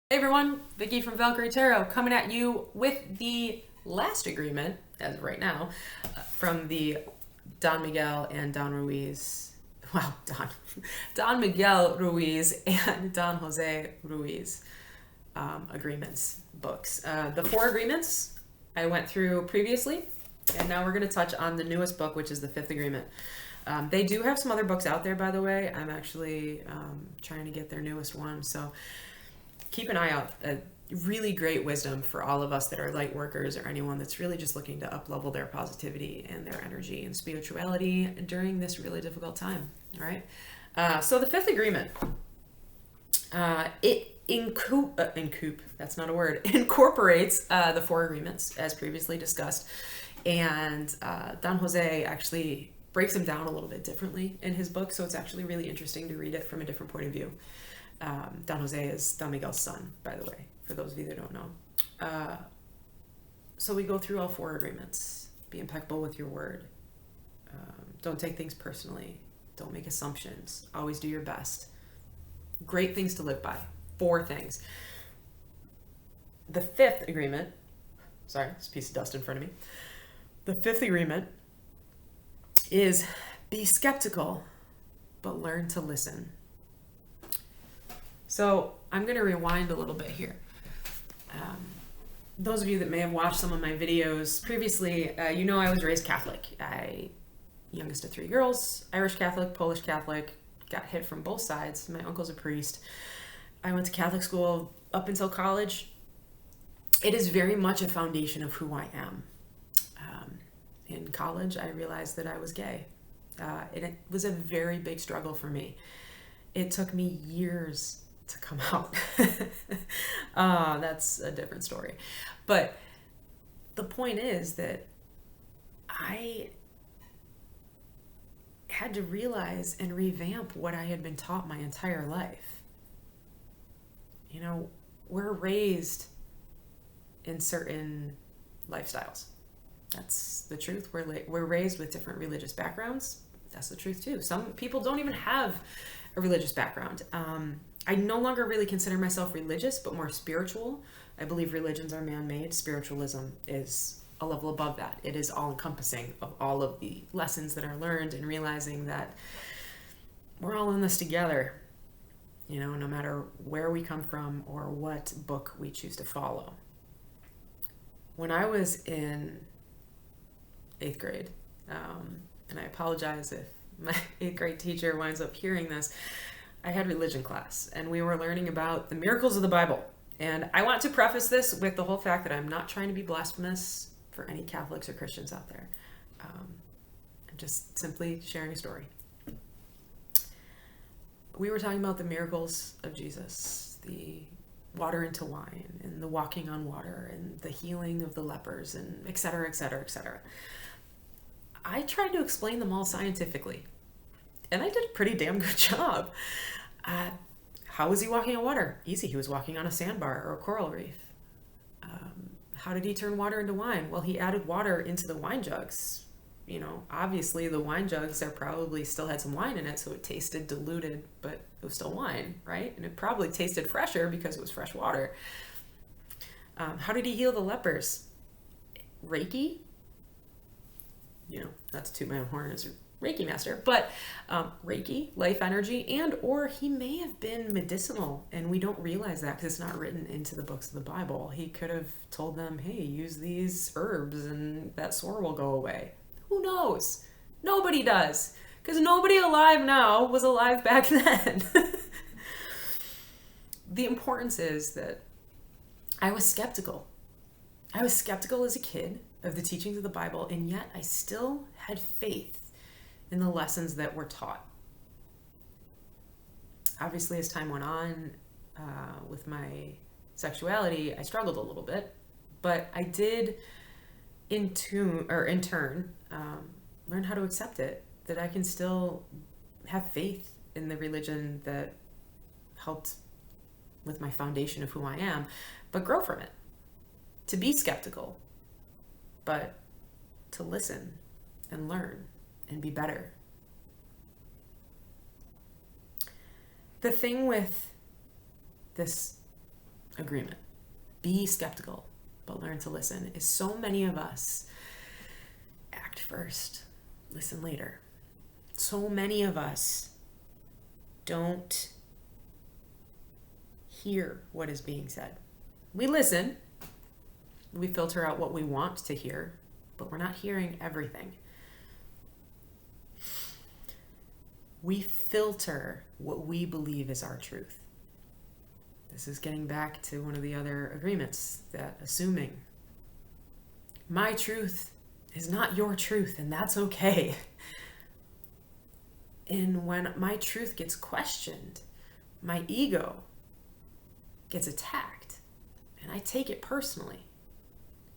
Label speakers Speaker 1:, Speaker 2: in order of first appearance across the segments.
Speaker 1: Hey everyone, Vicky from Valkyrie Tarot coming at you with the last agreement, as of right now, from the Don Miguel and Don Ruiz. Wow, Don Miguel Ruiz and Don Jose Ruiz agreements books. The four agreements I went through previously, and now we're going to touch on the newest book, which is the fifth agreement. They do have some other books out there, by the way. I'm actually trying to get their newest one, so keep an eye out. A really great wisdom for all of us that are light workers or anyone that's really just looking to up level their positivity and their energy and spirituality during this really difficult time. All right. So the fifth agreement, that's not a word, incorporates the four agreements as previously discussed. And Don Jose actually breaks them down a little bit differently in his book. So it's actually really interesting to read it from a different point of view. Don Jose is Don Miguel's son, by the way, for those of you that don't know. So we go through all four agreements. Be impeccable with your word. Don't take things personally. Don't make assumptions. Always do your best. Great things to live by. Four things. The fifth agreement, sorry, there's a piece of dust in front of me. The fifth agreement is be skeptical, but learn to listen. So I'm going to rewind a little bit here. Those of you that may have watched some of my videos previously, I was raised Catholic. Youngest of three girls, Irish Catholic, Polish Catholic, got hit from both sides. My uncle's a priest. I went to Catholic school up until college. It is very much a foundation of who I am. In college, I realized that I was gay. It was a very big struggle for me. It took me years to come out. That's a different story. But the point is that I had to realize and revamp what I had been taught my entire life. We're raised in certain lifestyles. That's the truth. We're raised with different religious backgrounds. That's the truth too. Some people don't even have a religious background. I no longer really consider myself religious, but more spiritual. I believe religions are man-made. Spiritualism is a level above that. It is all-encompassing of all of the lessons that are learned and realizing that we're all in this together, no matter where we come from or what book we choose to follow. When I was in 8th grade, and I apologize if my 8th grade teacher winds up hearing this, I had religion class and we were learning about the miracles of the Bible. And I want to preface this with the whole fact that I'm not trying to be blasphemous for any Catholics or Christians out there. I'm just simply sharing a story. We were talking about the miracles of Jesus, the water into wine and the walking on water and the healing of the lepers and et cetera, et cetera, et cetera. I tried to explain them all scientifically, and I did a pretty damn good job. How was he walking on water? Easy. He was walking on a sandbar or a coral reef. How did he turn water into wine? Well, he added water into the wine jugs. Obviously the wine jugs probably still had some wine in it, so it tasted diluted, but it was still wine, right? And it probably tasted fresher because it was fresh water. How did he heal the lepers? Reiki? Not to toot my own horn as a Reiki master, but Reiki, life energy, and or he may have been medicinal, and we don't realize that because it's not written into the books of the Bible. He could have told them, hey, use these herbs and that sore will go away. Who knows? Nobody does, because nobody alive now was alive back then. The importance is that I was skeptical. I was skeptical as a kid of the teachings of the Bible, and yet I still had faith in the lessons that were taught. Obviously, as time went on, with my sexuality, I struggled a little bit, but I did in turn learn how to accept it, that I can still have faith in the religion that helped with my foundation of who I am, but grow from it. To be skeptical, but to listen and learn and be better. The thing with this agreement. Be skeptical, but learn to listen. Is so many of us act first, listen later. So many of us don't hear what is being said. We listen, we filter out what we want to hear, but we're not hearing everything. We filter what we believe is our truth. This is getting back to one of the other agreements, that assuming my truth is not your truth, and that's okay. And when my truth gets questioned, my ego gets attacked, and I take it personally.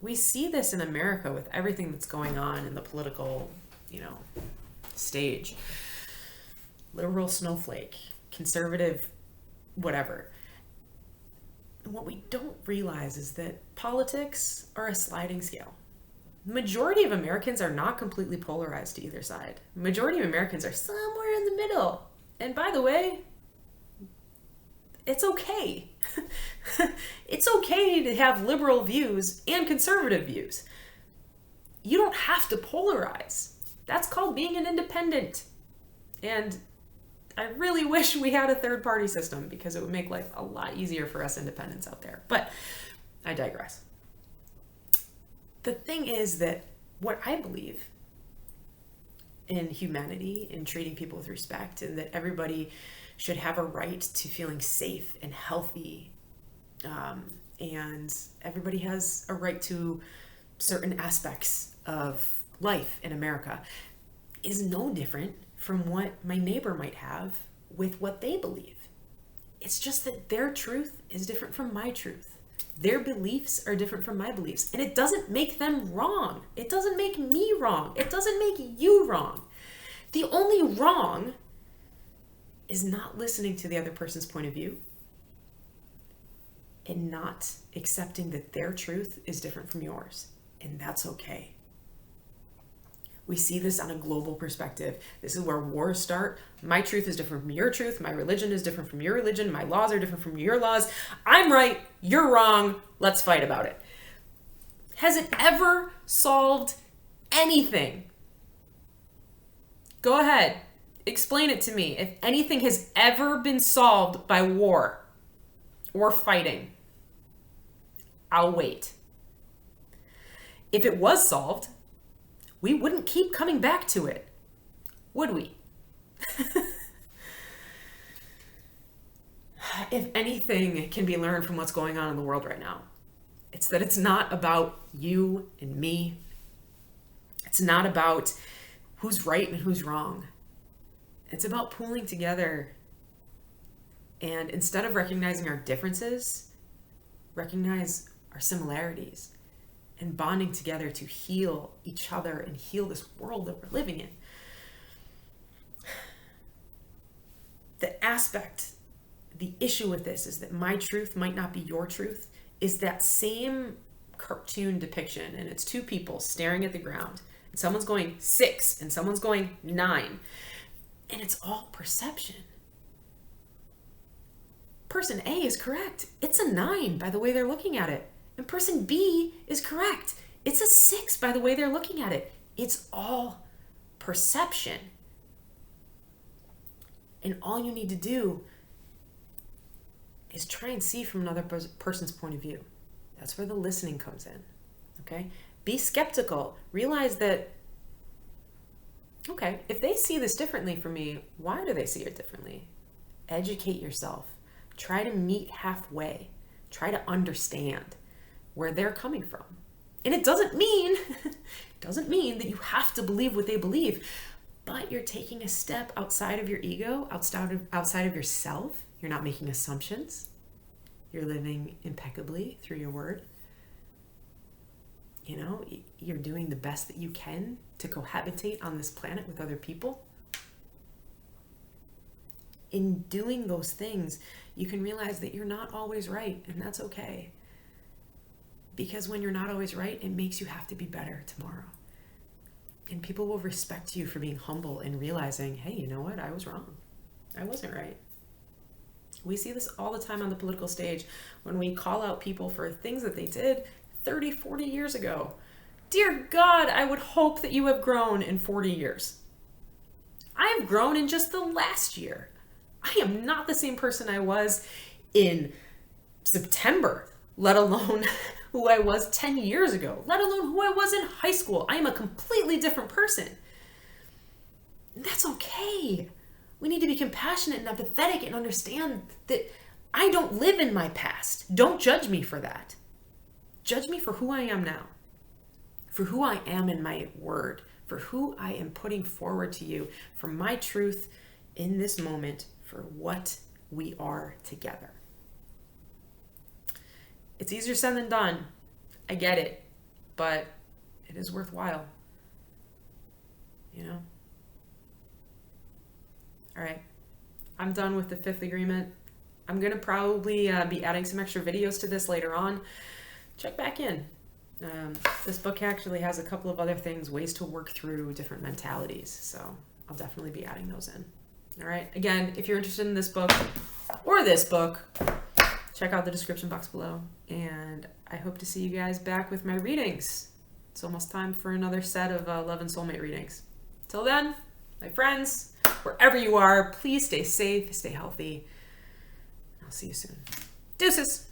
Speaker 1: We see this in America with everything that's going on in the political, stage. Liberal snowflake, conservative, whatever. And what we don't realize is that politics are a sliding scale. The majority of Americans are not completely polarized to either side. The majority of Americans are somewhere in the middle. And by the way, it's okay. It's okay to have liberal views and conservative views. You don't have to polarize. That's called being an independent. And I really wish we had a third party system, because it would make life a lot easier for us independents out there. But I digress. The thing is that what I believe in humanity, in treating people with respect, and that everybody should have a right to feeling safe and healthy, and everybody has a right to certain aspects of life in America, is no different from what my neighbor might have with what they believe. It's just that their truth is different from my truth. Their beliefs are different from my beliefs. And it doesn't make them wrong. It doesn't make me wrong. It doesn't make you wrong. The only wrong is not listening to the other person's point of view and not accepting that their truth is different from yours. And that's okay. We see this on a global perspective. This is where wars start. My truth is different from your truth. My religion is different from your religion. My laws are different from your laws. I'm right. You're wrong. Let's fight about it. Has it ever solved anything? Go ahead. Explain it to me. If anything has ever been solved by war or fighting, I'll wait. If it was solved, we wouldn't keep coming back to it, would we? If anything can be learned from what's going on in the world right now, it's that it's not about you and me. It's not about who's right and who's wrong. It's about pooling together. And instead of recognizing our differences, recognize our similarities, and bonding together to heal each other and heal this world that we're living in. The issue with this is that my truth might not be your truth, is that same cartoon depiction, and it's two people staring at the ground, and someone's going 6 and someone's going 9, and it's all perception. Person A is correct. It's a 9 by the way they're looking at it. And person B is correct. It's a 6 by the way they're looking at it. It's all perception. And all you need to do is try and see from another person's point of view. That's where the listening comes in. Okay? Be skeptical. Realize that, okay, if they see this differently from me, why do they see it differently? Educate yourself. Try to meet halfway. Try to understand where they're coming from. And it doesn't mean that you have to believe what they believe, but you're taking a step outside of your ego, outside of yourself. You're not making assumptions. You're living impeccably through your word. You're doing the best that you can to cohabitate on this planet with other people. In doing those things, you can realize that you're not always right, and that's okay. Because when you're not always right, it makes you have to be better tomorrow. And people will respect you for being humble and realizing, hey, you know what? I was wrong. I wasn't right. We see this all the time on the political stage when we call out people for things that they did 30, 40 years ago. Dear God, I would hope that you have grown in 40 years. I have grown in just the last year. I am not the same person I was in September, let alone who I was 10 years ago, let alone who I was in high school. I am a completely different person. And that's okay. We need to be compassionate and empathetic and understand that I don't live in my past. Don't judge me for that. Judge me for who I am now, for who I am in my word, for who I am putting forward to you, for my truth in this moment, for what we are together. It's easier said than done. I get it, but it is worthwhile. You know? All right, I'm done with the fifth agreement. I'm going to probably be adding some extra videos to this later on. Check back in. This book actually has a couple of other things, ways to work through different mentalities. So I'll definitely be adding those in. All right. Again, if you're interested in this book or this book, check out the description box below. And I hope to see you guys back with my readings. It's almost time for another set of Love and Soulmate readings. Till then, my friends, wherever you are, please stay safe, stay healthy. I'll see you soon. Deuces.